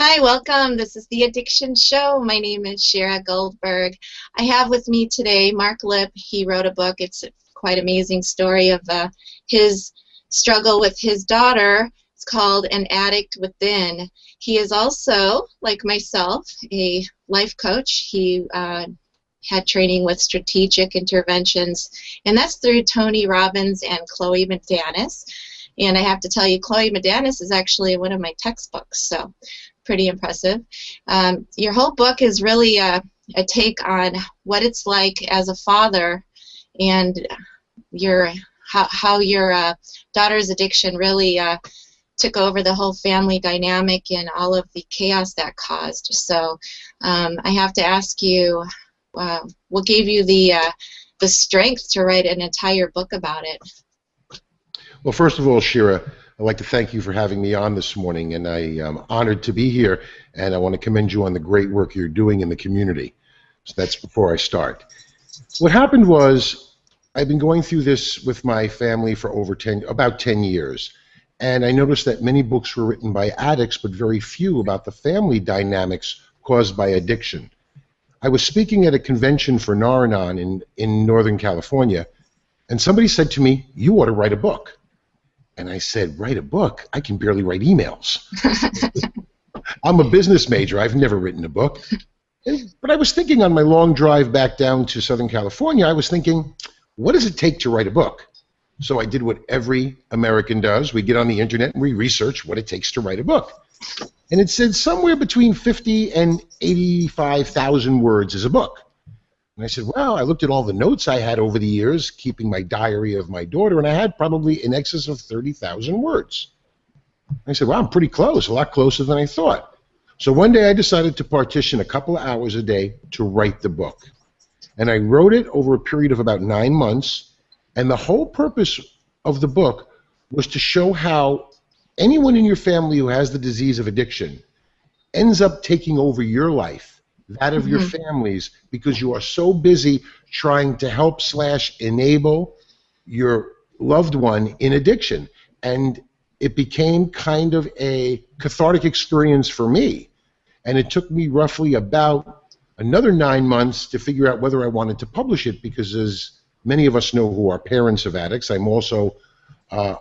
Hi, welcome. This is The Addiction Show. My name is Shira Goldberg. I have with me today Mark Lipp. He wrote a book. It's a quite amazing story of his struggle with his daughter. It's called An Addict Within. He is also, like myself, a life coach. He had training with strategic interventions, and that's through Tony Robbins and Chloe McDanus. And I have to tell you, Chloe McDanus is actually one of my textbooks, so pretty impressive. Your whole book is really a take on what it's like as a father and how your daughter's addiction really took over the whole family dynamic and all of the chaos that caused. So I have to ask you, what gave you the strength to write an entire book about it? Well, first of all, Shira, I'd like to thank you for having me on this morning, and I am honored to be here, and I want to commend you on the great work you're doing in the community. So that's before I start. What happened was I've been going through this with my family for about 10 years, and I noticed that many books were written by addicts, but very few about the family dynamics caused by addiction. I was speaking at a convention for Nar-Anon in Northern California, and somebody said to me, "You ought to write a book." And I said, "Write a book? I can barely write emails." I'm a business major. I've never written a book. But I was thinking on my long drive back down to Southern California, I was thinking, what does it take to write a book? So I did what every American does. We get on the internet and we research what it takes to write a book. And it said somewhere between 50 and 85,000 words is a book. And I said, well, I looked at all the notes I had over the years, keeping my diary of my daughter, and I had probably in excess of 30,000 words. I said, well, I'm pretty close, a lot closer than I thought. So one day I decided to partition a couple of hours a day to write the book. And I wrote it over a period of about 9 months, and the whole purpose of the book was to show how anyone in your family who has the disease of addiction ends up taking over your life, that of your families, because you are so busy trying to help / enable your loved one in addiction. And it became kind of a cathartic experience for me. And it took me roughly about another 9 months to figure out whether I wanted to publish it, because as many of us know who are parents of addicts, I'm also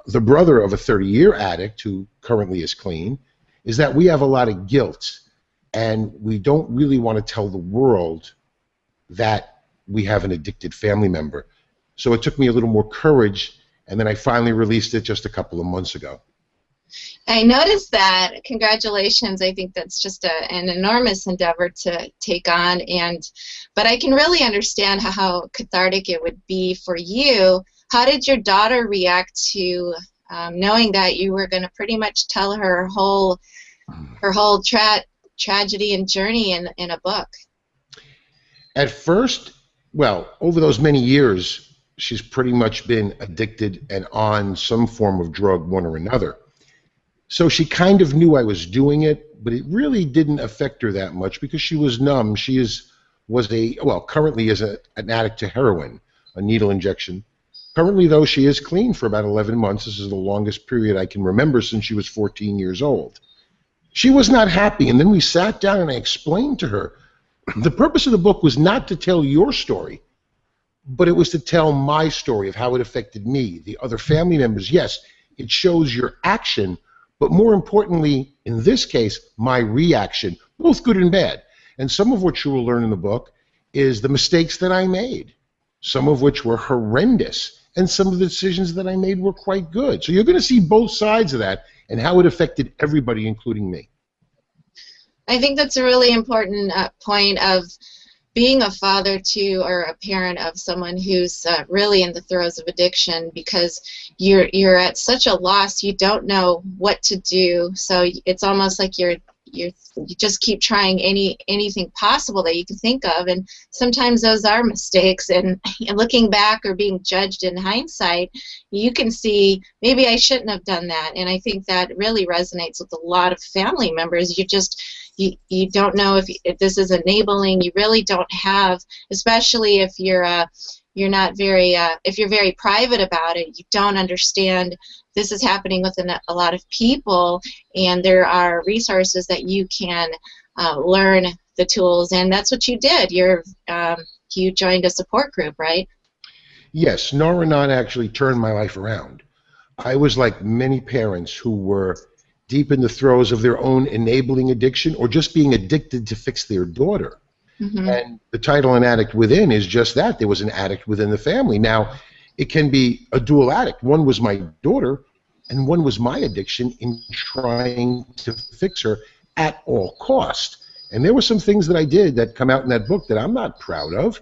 the brother of a 30-year addict who currently is clean, is that we have a lot of guilt. And we don't really want to tell the world that we have an addicted family member. So it took me a little more courage, and then I finally released it just a couple of months ago. I noticed that. Congratulations. I think that's just an enormous endeavor to take on. But I can really understand how cathartic it would be for you. How did your daughter react to knowing that you were going to pretty much tell her whole tragedy and journey in a book? At first, well, over those many years, she's pretty much been addicted and on some form of drug, one or another. So she kind of knew I was doing it, but it really didn't affect her that much because she was numb. She currently is an addict to heroin, a needle injection. Currently, though, she is clean for about 11 months. This is the longest period I can remember since she was 14 years old. She was not happy, and then we sat down and I explained to her, the purpose of the book was not to tell your story, but it was to tell my story of how it affected me, the other family members. Yes, it shows your action, but more importantly, in this case, my reaction, both good and bad. And some of what you will learn in the book is the mistakes that I made, some of which were horrendous, and some of the decisions that I made were quite good. So you're going to see both sides of that and how it affected everybody, including me. I think that's a really important point of being a father to, or a parent of someone who's really in the throes of addiction, because you're at such a loss, you don't know what to do. So it's almost like you just keep trying anything possible that you can think of, and sometimes those are mistakes, and looking back or being judged in hindsight, you can see maybe I shouldn't have done that. And I think that really resonates with a lot of family members. You don't know if this is enabling. You really don't have, especially if you're you're not very, if you're very private about it, you don't understand this is happening within a lot of people, and there are resources that you can learn the tools, and that's what you did. You joined a support group, right? Yes, Nar actually turned my life around. I was like many parents who were deep in the throes of their own enabling addiction or just being addicted to fix their daughter. Mm-hmm. And the title An Addict Within is just that. There was an addict within the family. Now, it can be a dual addict. One was my daughter, and one was my addiction in trying to fix her at all cost. And there were some things that I did that come out in that book that I'm not proud of,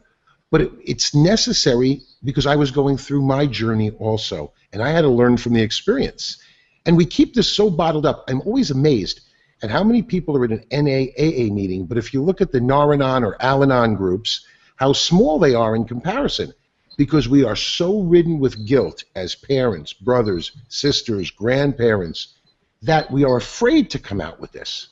but it's necessary because I was going through my journey also, and I had to learn from the experience. And we keep this so bottled up. I'm always amazed at how many people are at an NAAA meeting, but if you look at the Nar-Anon or Al-Anon groups, how small they are in comparison, because we are so ridden with guilt as parents, brothers, sisters, grandparents, that we are afraid to come out with this.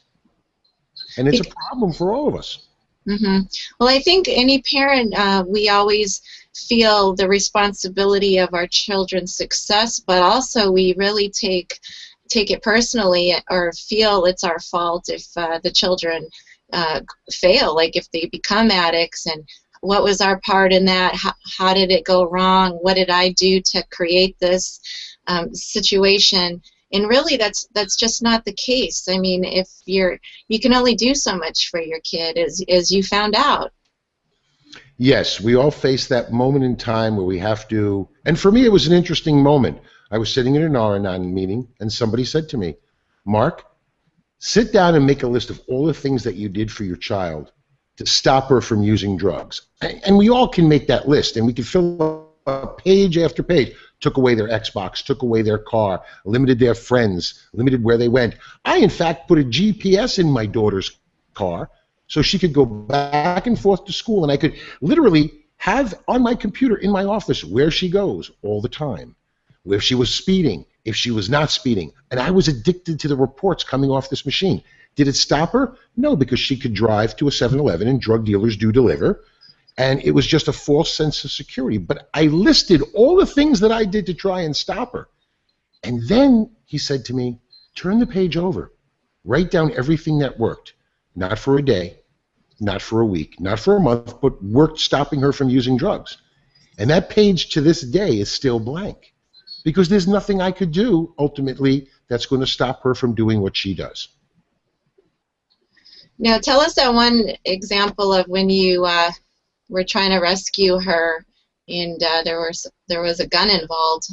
And it's a problem for all of us. Mm-hmm. Well, I think any parent, we always feel the responsibility of our children's success, but also we really take it personally or feel it's our fault if the children fail, like if they become addicts, and what was our part in that? How did it go wrong? What did I do to create this situation? And really, that's just not the case. I mean, if you can only do so much for your kid, as you found out. Yes, we all face that moment in time where we have to, and for me it was an interesting moment. I was sitting in an Nar-Anon meeting, and somebody said to me, Mark, sit down and make a list of all the things that you did for your child to stop her from using drugs. And we all can make that list, and we can fill up page after page. Took away their Xbox, took away their car, limited their friends, limited where they went. I, in fact, put a GPS in my daughter's car so she could go back and forth to school, and I could literally have on my computer in my office where she goes all the time, where she was speeding, if she was not speeding. And I was addicted to the reports coming off this machine. Did it stop her? No, because she could drive to a 7-Eleven, and drug dealers do deliver. And it was just a false sense of security. But I listed all the things that I did to try and stop her. And then he said to me, turn the page over. Write down everything that worked. Not for a day, not for a week, not for a month, but worked stopping her from using drugs. And that page to this day is still blank. Because there's nothing I could do, ultimately, that's going to stop her from doing what she does. Now, tell us that one example of when you were trying to rescue her, and there was a gun involved.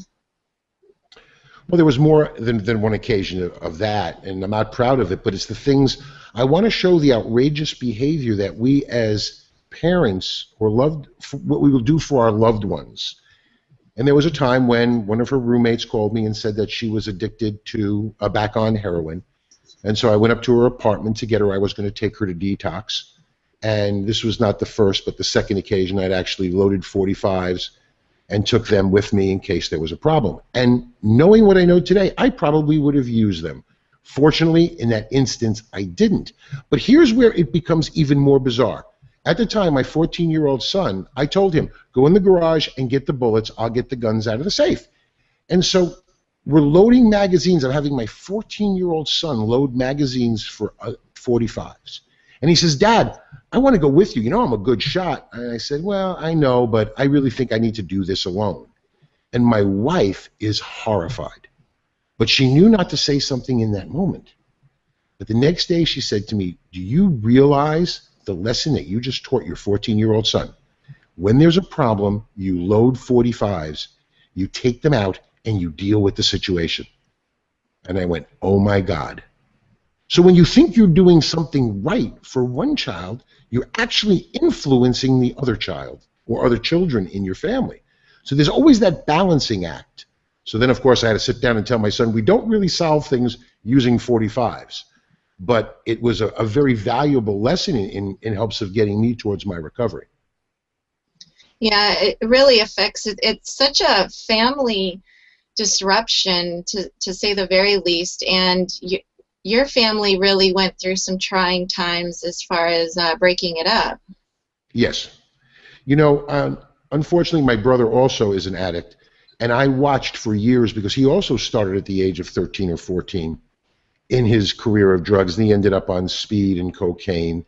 Well, there was more than one occasion of that, and I'm not proud of it, but it's the things I want to show, the outrageous behavior that we as parents or what we will do for our loved ones. And there was a time when one of her roommates called me and said that she was addicted to back on heroin. And so I went up to her apartment to get her. I was going to take her to detox. And this was not the first, but the second occasion I'd actually loaded 45s and took them with me in case there was a problem. And knowing what I know today, I probably would have used them. Fortunately, in that instance, I didn't. But here's where it becomes even more bizarre. At the time, my 14-year-old son, I told him, go in the garage and get the bullets. I'll get the guns out of the safe. And so we're loading magazines. I'm having my 14-year-old son load magazines for 45s. And he says, Dad, I want to go with you. You know I'm a good shot. And I said, well, I know, but I really think I need to do this alone. And my wife is horrified. But she knew not to say something in that moment. But the next day she said to me, do you realize the lesson that you just taught your 14-year-old son? When there's a problem, you load 45s, you take them out, and you deal with the situation. And I went, oh my God. So when you think you're doing something right for one child, you're actually influencing the other child or other children in your family. So there's always that balancing act. So then, of course, I had to sit down and tell my son, we don't really solve things using 45s. But it was a very valuable lesson in helps of getting me towards my recovery. Yeah, it really affects it. It's such a family disruption, to say the very least. And your family really went through some trying times as far as breaking it up. Yes. You know, unfortunately, my brother also is an addict, and I watched for years because he also started at the age of 13 or 14 in his career of drugs, and he ended up on speed and cocaine.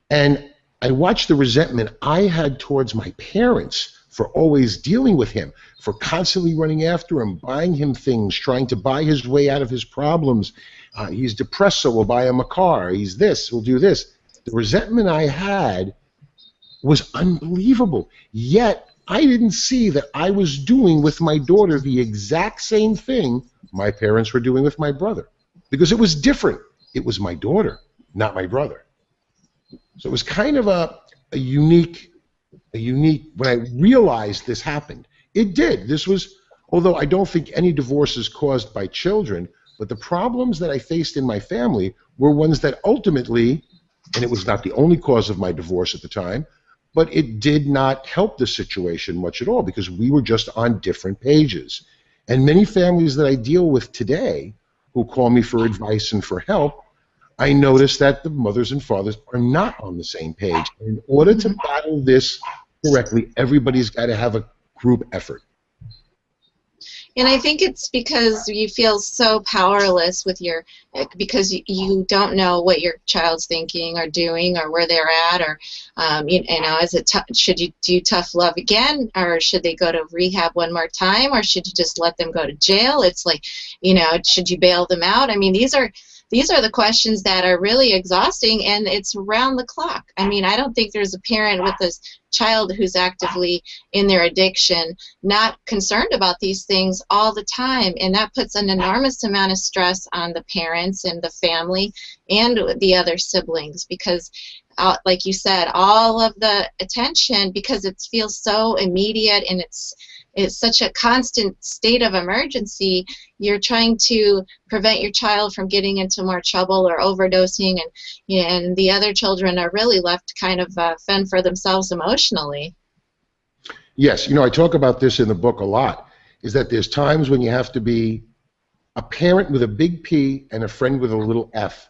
And I watched the resentment I had towards my parents for always dealing with him, for constantly running after him, buying him things, trying to buy his way out of his problems. He's depressed, so we'll buy him a car. He's this, we'll do this. The resentment I had was unbelievable. Yet, I didn't see that I was doing with my daughter the exact same thing my parents were doing with my brother. Because it was different. It was my daughter, not my brother. So it was kind of a unique, when I realized this happened. It did. This was, although I don't think any divorce is caused by children, but the problems that I faced in my family were ones that ultimately, and it was not the only cause of my divorce at the time, but it did not help the situation much at all because we were just on different pages. And many families that I deal with today who call me for advice and for help, I notice that the mothers and fathers are not on the same page. In order to battle this correctly, everybody's got to have a group effort. And I think it's because you feel so powerless with your, because you don't know what your child's thinking or doing or where they're at, or you know, is it should you do tough love again, or should they go to rehab one more time, or should you just let them go to jail? It's like, you know, should you bail them out? I mean, these are the questions that are really exhausting, and it's around the clock. I mean, I don't think there's a parent with a child who's actively in their addiction not concerned about these things all the time, and that puts an enormous amount of stress on the parents and the family and the other siblings because, like you said, all of the attention, because it feels so immediate and it's such a constant state of emergency. You're trying to prevent your child from getting into more trouble or overdosing, and you know, and the other children are really left to kind of fend for themselves emotionally. Yes, you know, I talk about this in the book a lot, is that there's times when you have to be a parent with a big P and a friend with a little F.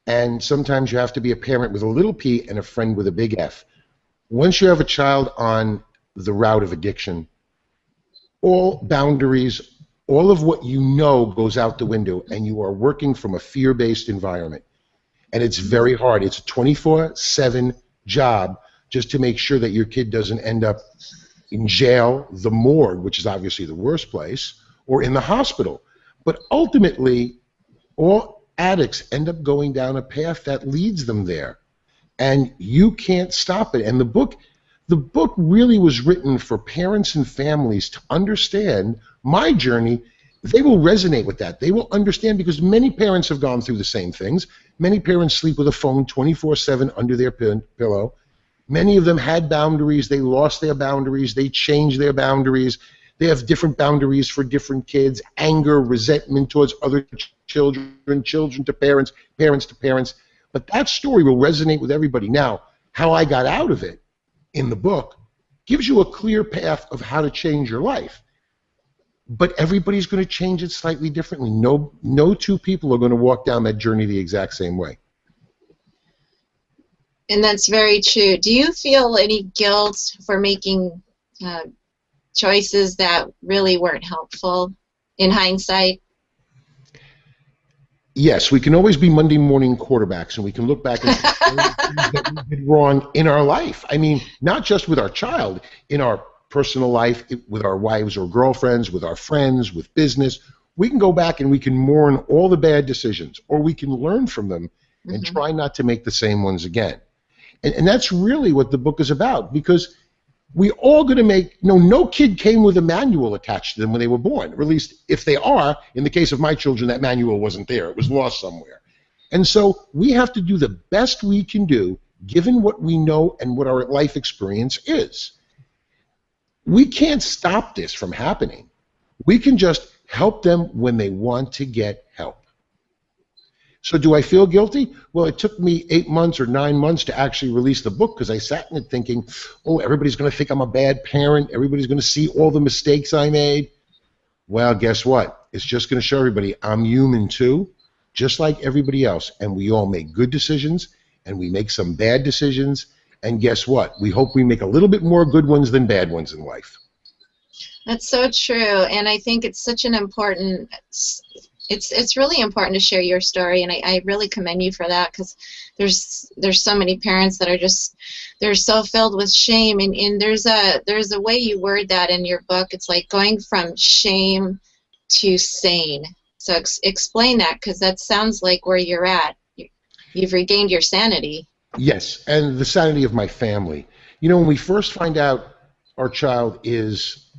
And sometimes you have to be a parent with a little P and a friend with a big F. Once you have a child on the route of addiction, all boundaries, all of what you know goes out the window, and you are working from a fear-based environment. And it's very hard. It's a 24/7 job just to make sure that your kid doesn't end up in jail, the morgue, which is obviously the worst place, or in the hospital. But ultimately, all addicts end up going down a path that leads them there. And you can't stop it. And the book really was written for parents and families to understand my journey. They will resonate with that. They will understand because many parents have gone through the same things. Many parents sleep with a phone 24/7 under their pillow. Many of them had boundaries. They lost their boundaries. They changed their boundaries. They have different boundaries for different kids, anger, resentment towards other children, children to parents, parents to parents. But that story will resonate with everybody. Now, how I got out of it in the book gives you a clear path of how to change your life. But everybody's going to change it slightly differently. No two people are going to walk down that journey the exact same way. And that's very true. Do you feel any guilt for making choices that really weren't helpful in hindsight? Yes, we can always be Monday morning quarterbacks, and we can look back and say that we did wrong in our life. I mean, not just with our child, in our personal life, with our wives or girlfriends, with our friends, with business. We can go back and we can mourn all the bad decisions, or we can learn from them and try not to make the same ones again. And that's really what the book is about, because we all going to make, no kid came with a manual attached to them when they were born, or at least if they are, in the case of my children, that manual wasn't there. It was lost somewhere. And so we have to do the best we can do, given what we know and what our life experience is. We can't stop this from happening. We can just help them when they want to get help. So do I feel guilty? Well, it took me 8 months or 9 months to actually release the book because I sat in it thinking, oh, everybody's going to think I'm a bad parent. Everybody's going to see all the mistakes I made. Well, guess what? It's just going to show everybody I'm human too, just like everybody else. And we all make good decisions, and we make some bad decisions. And guess what? We hope we make a little bit more good ones than bad ones in life. That's so true, and I think it's such an important. It's really important to share your story, and I really commend you for that, because there's so many parents that are just, they're so filled with shame, and there's a way you word that in your book. It's like going from shame to sane. So explain that, because that sounds like where you're at. You've regained your sanity. Yes, and the sanity of my family. You know, when we first find out our child is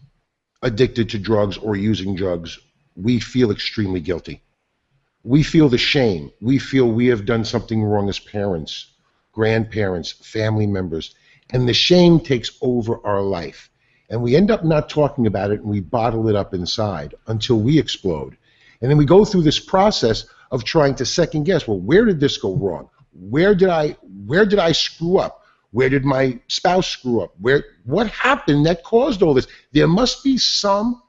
addicted to drugs or using drugs, we feel extremely guilty. We feel the shame. We feel we have done something wrong as parents, grandparents, family members, and the shame takes over our life. And we end up not talking about it, and we bottle it up inside until we explode. And then we go through this process of trying to second guess, well, where did this go wrong? Where did I screw up? Where did my spouse screw up? What happened that caused all this? There must be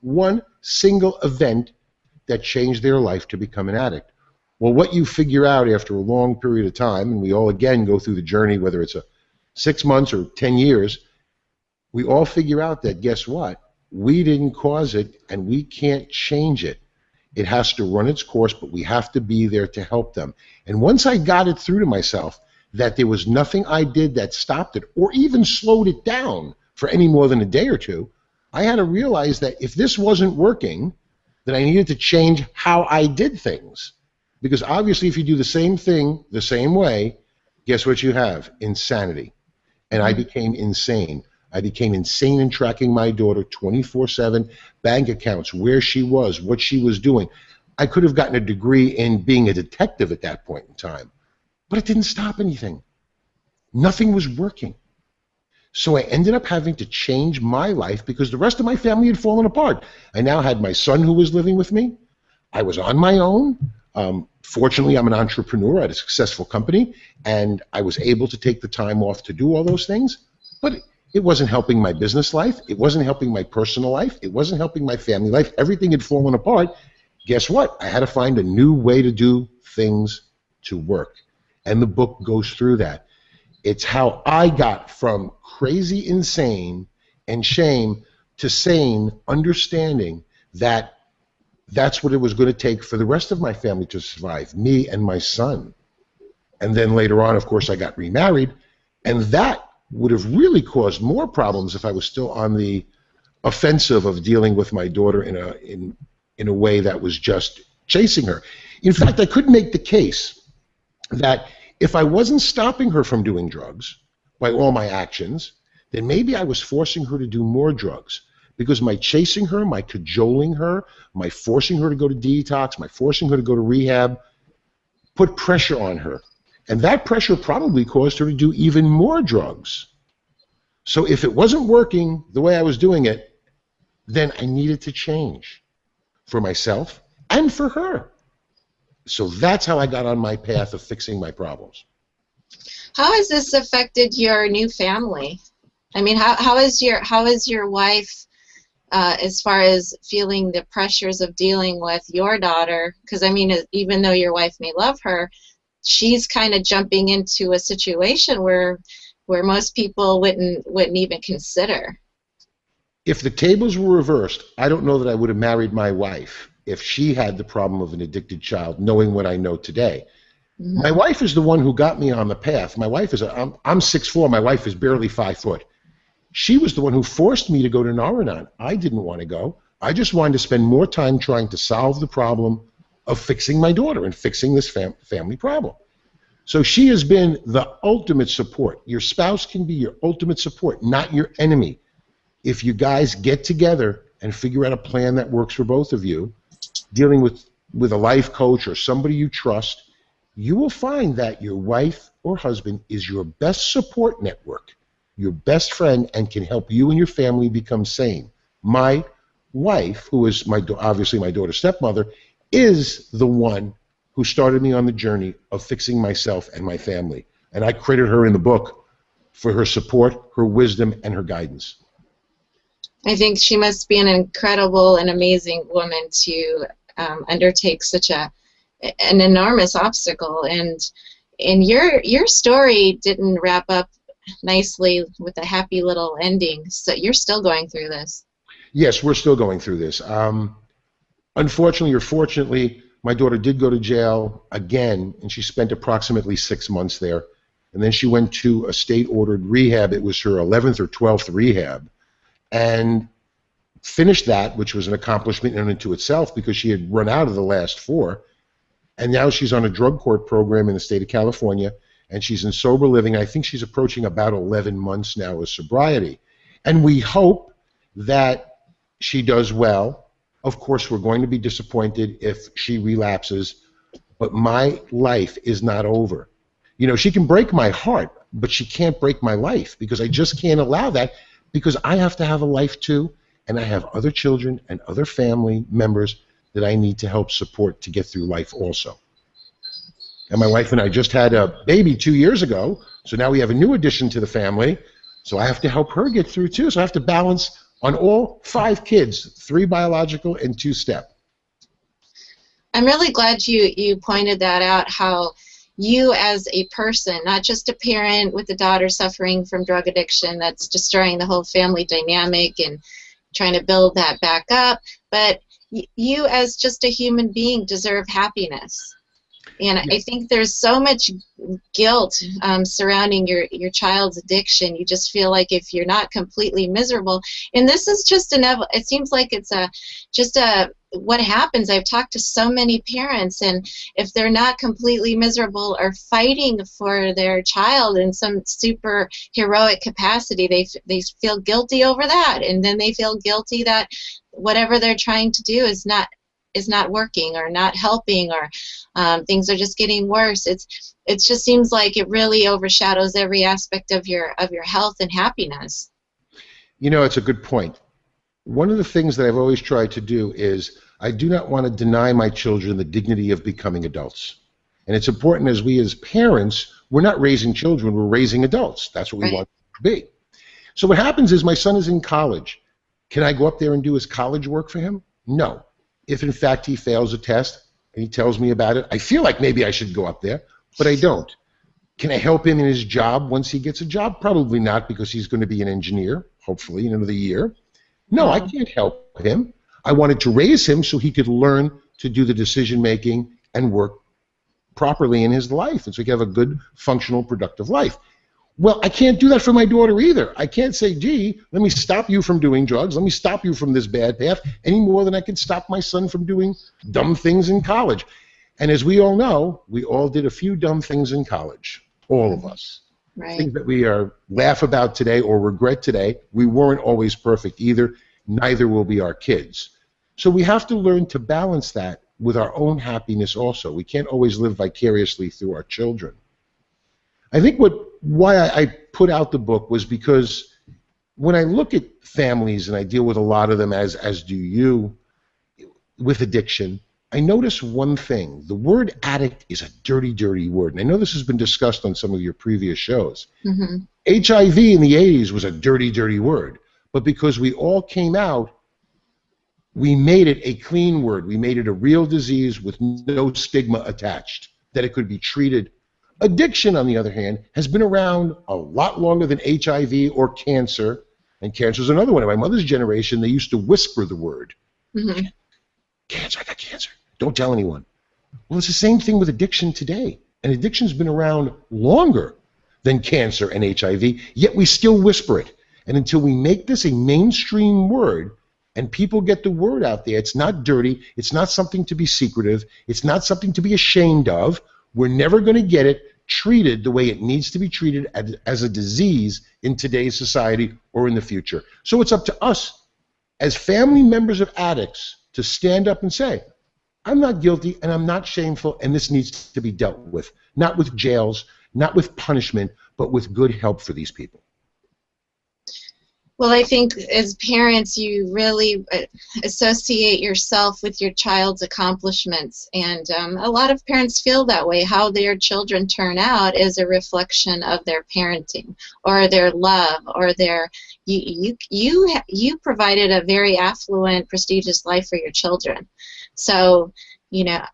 one single event that changed their life to become an addict. Well, what you figure out after a long period of time, and we all again go through the journey, whether it's 6 months or 10 years, we all figure out that, guess what? We didn't cause it, and we can't change it. It has to run its course, but we have to be there to help them. And once I got it through to myself that there was nothing I did that stopped it or even slowed it down for any more than a day or two, I had to realize that if this wasn't working, then I needed to change how I did things. Because obviously if you do the same thing the same way, guess what you have? Insanity. And I became insane. I became insane in tracking my daughter 24/7, bank accounts, where she was, what she was doing. I could have gotten a degree in being a detective at that point in time, but it didn't stop anything. Nothing was working. So I ended up having to change my life because the rest of my family had fallen apart. I now had my son who was living with me. I was on my own. Fortunately, I'm an entrepreneur at a successful company, and I was able to take the time off to do all those things. But it wasn't helping my business life. It wasn't helping my personal life. It wasn't helping my family life. Everything had fallen apart. Guess what? I had to find a new way to do things to work. And the book goes through that. It's how I got from crazy insane and shame to sane, understanding that that's what it was going to take for the rest of my family to survive, me and my son. And then later on, of course, I got remarried, and that would have really caused more problems if I was still on the offensive of dealing with my daughter in a way that was just chasing her. In fact, I could make the case that if I wasn't stopping her from doing drugs by all my actions, then maybe I was forcing her to do more drugs, because my chasing her, my cajoling her, my forcing her to go to detox, my forcing her to go to rehab, put pressure on her. And that pressure probably caused her to do even more drugs. So if it wasn't working the way I was doing it, then I needed to change for myself and for her. So that's how I got on my path of fixing my problems. How has this affected your new family? I mean, how is your wife, as far as feeling the pressures of dealing with your daughter? Because I mean, even though your wife may love her, she's kind of jumping into a situation where most people wouldn't even consider. If the tables were reversed, I don't know that I would have married my wife if she had the problem of an addicted child, knowing what I know today. Mm-hmm. My wife is the one who got me on the path. My wife is I'm 6'4". My wife is barely 5 foot. She was the one who forced me to go to Al-Anon. I didn't want to go. I just wanted to spend more time trying to solve the problem of fixing my daughter and fixing this family problem. So she has been the ultimate support. Your spouse can be your ultimate support, not your enemy. If you guys get together and figure out a plan that works for both of you, dealing with a life coach or somebody you trust, you will find that your wife or husband is your best support network, your best friend, and can help you and your family become sane. My wife, who is obviously my daughter's stepmother, is the one who started me on the journey of fixing myself and my family. And I credit her in the book for her support, her wisdom, and her guidance. I think she must be an incredible and amazing woman to undertake such an enormous obstacle. And your story didn't wrap up nicely with a happy little ending. So you're still going through this. Yes, we're still going through this. Unfortunately or fortunately, my daughter did go to jail again, and she spent approximately 6 months there. And then she went to a state-ordered rehab. It was her 11th or 12th rehab, and finished that, which was an accomplishment in and to itself because she had run out of the last 4. And now she's on a drug court program in the state of California, and she's in sober living. I think she's approaching about 11 months now of sobriety. And we hope that she does well. Of course, we're going to be disappointed if she relapses, but my life is not over. You know, she can break my heart, but she can't break my life because I just can't allow that, because I have to have a life too, and I have other children and other family members that I need to help support to get through life also. And my wife and I just had a baby 2 years ago, so now we have a new addition to the family, so I have to help her get through too. So I have to balance on all 5 kids, 3 biological and 2 step. I'm really glad you pointed that out, how you as a person, not just a parent with a daughter suffering from drug addiction that's destroying the whole family dynamic and trying to build that back up, but you as just a human being deserve happiness. And I think there's so much guilt surrounding your child's addiction. You just feel like if you're not completely miserable, and this is just it seems like it's what happens. I've talked to so many parents, and if they're not completely miserable or fighting for their child in some super heroic capacity, they feel guilty over that, and then they feel guilty that whatever they're trying to do is not working or not helping, or things are just getting worse. It just seems like it really overshadows every aspect of your health and happiness. You know, it's a good point. One of the things that I've always tried to do is I do not want to deny my children the dignity of becoming adults. And it's important, as we as parents, we're not raising children, we're raising adults. That's what we want to be. So what happens is my son is in college. Can I go up there and do his college work for him? No. If in fact he fails a test and he tells me about it, I feel like maybe I should go up there, but I don't. Can I help him in his job once he gets a job? Probably not, because he's going to be an engineer, hopefully, in another year. No, I can't help him. I wanted to raise him so he could learn to do the decision-making and work properly in his life, and so he could have a good, functional, productive life. Well, I can't do that for my daughter either. I can't say, gee, let me stop you from doing drugs, let me stop you from this bad path, any more than I can stop my son from doing dumb things in college. And as we all know, we all did a few dumb things in college, all of us. Right. Things that we laugh about today or regret today. We weren't always perfect either. Neither will be our kids. So we have to learn to balance that with our own happiness also. We can't always live vicariously through our children. I think why I put out the book was because when I look at families, and I deal with a lot of them, as do you, with addiction, I notice one thing. The word addict is a dirty, dirty word. And I know this has been discussed on some of your previous shows. Mm-hmm. HIV in the 80s was a dirty, dirty word. But because we all came out, we made it a clean word. We made it a real disease with no stigma attached, that it could be treated. Addiction, on the other hand, has been around a lot longer than HIV or cancer. And cancer is another one. In my mother's generation, they used to whisper the word. Mm-hmm. Cancer, I got cancer. Don't tell anyone. Well, it's the same thing with addiction today. And addiction's been around longer than cancer and HIV, yet we still whisper it. And until we make this a mainstream word and people get the word out there, it's not dirty, it's not something to be secretive, it's not something to be ashamed of, we're never going to get it treated the way it needs to be treated as a disease in today's society or in the future. So it's up to us as family members of addicts to stand up and say, I'm not guilty and I'm not shameful, and this needs to be dealt with. Not with jails, not with punishment, but with good help for these people. Well, I think as parents, you really associate yourself with your child's accomplishments, and a lot of parents feel that way. How their children turn out is a reflection of their parenting, or their love, or their you provided a very affluent, prestigious life for your children. So, you know,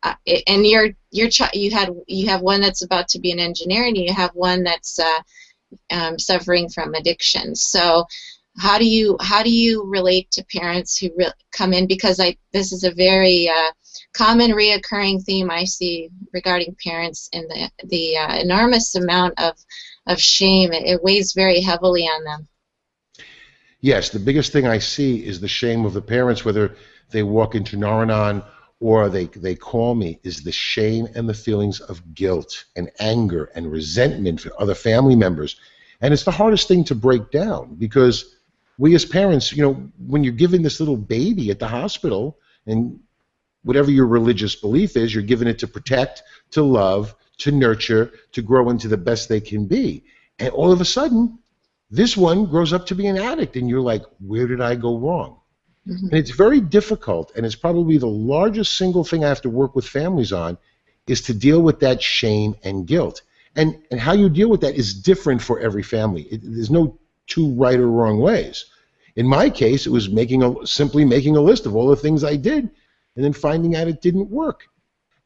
and you have one that's about to be an engineer, and you have one that's suffering from addiction. So how do you relate to parents who come in, because this is a very common reoccurring theme I see regarding parents, in the enormous amount of shame. It weighs very heavily on them. Yes, the biggest thing I see is the shame of the parents, whether they walk into Naranon or they call me, is the shame and the feelings of guilt and anger and resentment for other family members. And it's the hardest thing to break down, because we as parents, you know, when you're giving this little baby at the hospital, and whatever your religious belief is, you're giving it to protect, to love, to nurture, to grow into the best they can be. And all of a sudden, this one grows up to be an addict, and you're like, where did I go wrong? Mm-hmm. And it's very difficult, and it's probably the largest single thing I have to work with families on, is to deal with that shame and guilt. And how you deal with that is different for every family. There's no two right or wrong ways. In my case, it was simply making a list of all the things I did, and then finding out it didn't work.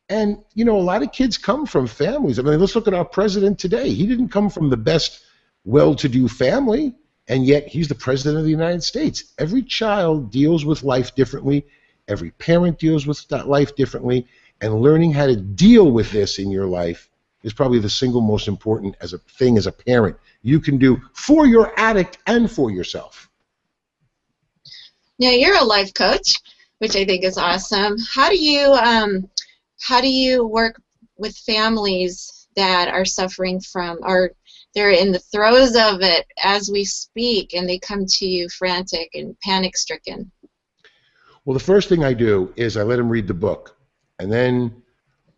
And, you know, a lot of kids come from families. I mean, let's look at our president today. He didn't come from the best well-to-do family, and yet he's the president of the United States. Every child deals with life differently. Every parent deals with that life differently. And learning how to deal with this in your life is probably the single most important thing as a parent you can do for your addict and for yourself. Now, you're a life coach, which I think is awesome. How do you work with families that are suffering from, or they're in the throes of it as we speak, and they come to you frantic and panic-stricken? Well, the first thing I do is I let them read the book, and then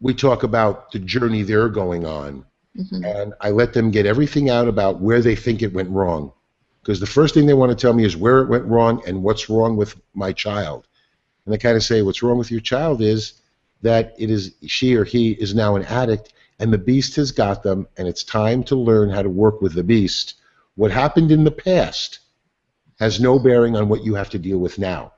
we talk about the journey they're going on, mm-hmm. and I let them get everything out about where they think it went wrong, because the first thing they want to tell me is where it went wrong and what's wrong with my child. And I kind of say, what's wrong with your child is that she or he is now an addict, and the beast has got them, and it's time to learn how to work with the beast. What happened in the past has no bearing on what you have to deal with now.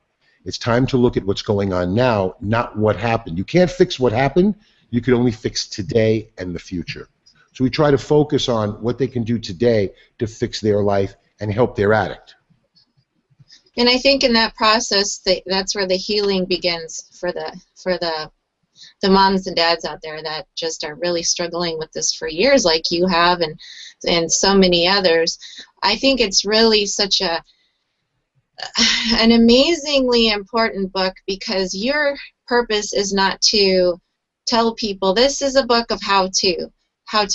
It's time to look at what's going on now, not what happened. You can't fix what happened. You can only fix today and the future. So we try to focus on what they can do today to fix their life and help their addict. And I think in that process, that's where the healing begins for the moms and dads out there that just are really struggling with this for years, like you have, and so many others. I think it's really such an amazingly important book, because your purpose is not to tell people this is a book of how to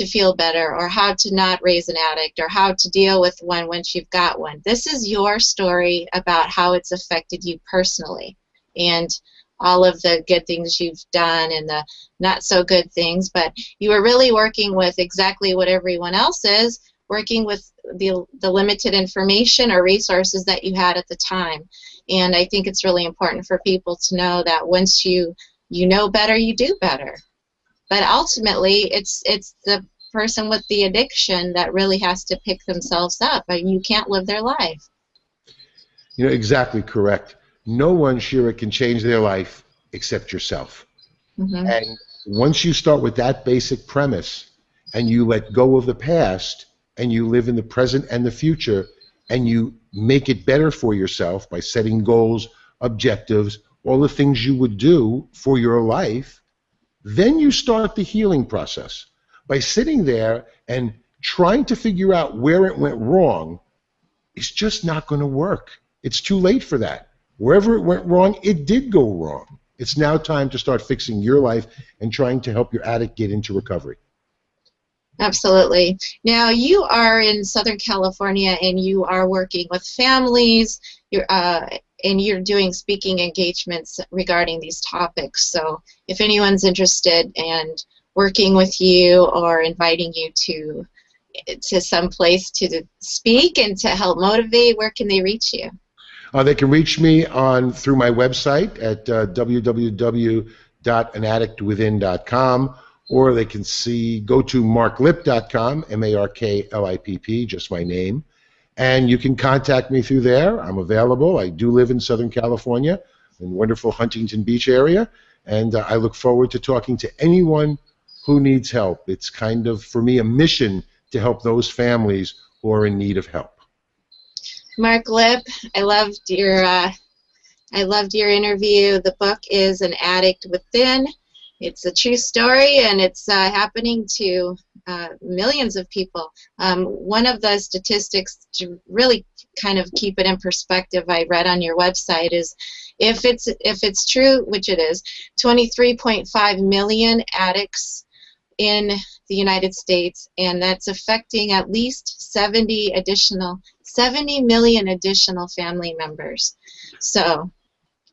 feel better, or how to not raise an addict, or how to deal with one once you've got one. This is your story about how it's affected you personally, and all of the good things you've done and the not so good things, but you are really working with exactly what everyone else is, working with the limited information or resources that you had at the time. And I think it's really important for people to know that once you know better, you do better. But ultimately, it's the person with the addiction that really has to pick themselves up. I mean, you can't live their life. You know, exactly correct. No one, Shira, can change their life except yourself. Mm-hmm. And once you start with that basic premise, and you let go of the past, and you live in the present and the future, and you make it better for yourself by setting goals, objectives, all the things you would do for your life, then you start the healing process. By sitting there and trying to figure out where it went wrong, it's just not going to work. It's too late for that. Wherever it went wrong, it did go wrong. It's now time to start fixing your life and trying to help your addict get into recovery. Absolutely. Now, you are in Southern California, and you are working with families, and you're doing speaking engagements regarding these topics. So if anyone's interested in working with you or inviting you to some place to speak and to help motivate, where can they reach you? They can reach me through my website at www.anaddictwithin.com, or they can go to marklipp.com, MARKLIPP, just my name, and you can contact me through there. I'm available. I do live in Southern California, in wonderful Huntington Beach area, and I look forward to talking to anyone who needs help. It's kind of, for me, a mission to help those families who are in need of help? Mark Lipp, I loved your interview. The book is An Addict Within. It's a true story, and it's happening to millions of people. One of the statistics to really kind of keep it in perspective I read on your website is if it's true, which it is, 23.5 million addicts in the United States, and that's affecting at least 70 million additional family members. So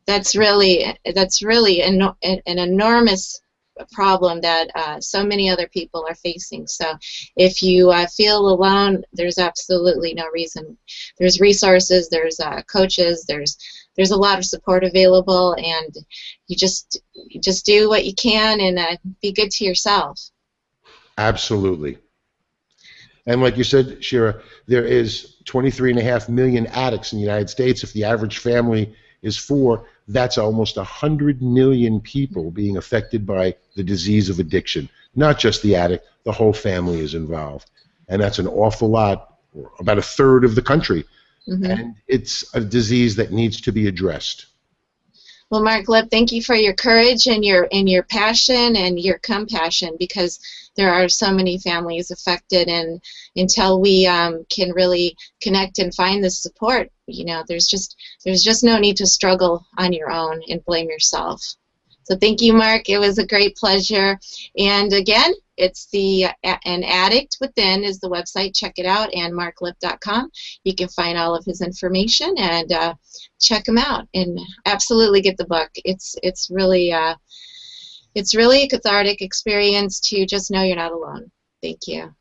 that's really an enormous problem that so many other people are facing. So if you feel alone, there's absolutely no reason. There's resources, there's coaches, there's a lot of support available, and you just do what you can and be good to yourself. Absolutely. And like you said, Shira, there is 23.5 million addicts in the United States. If the average family is 4, that's almost 100 million people being affected by the disease of addiction. Not just the addict, the whole family is involved. And that's an awful lot, about a third of the country. Mm-hmm. And it's a disease that needs to be addressed. Well, Mark Lipp, thank you for your courage and your passion and your compassion, because there are so many families affected, and until we can really connect and find the support, there's just no need to struggle on your own and blame yourself. So thank you, Mark. It was a great pleasure. And again, it's An Addict Within is the website. Check it out, and marklipp.com. You can find all of his information and check him out. And absolutely get the book. It's really a cathartic experience to just know you're not alone. Thank you.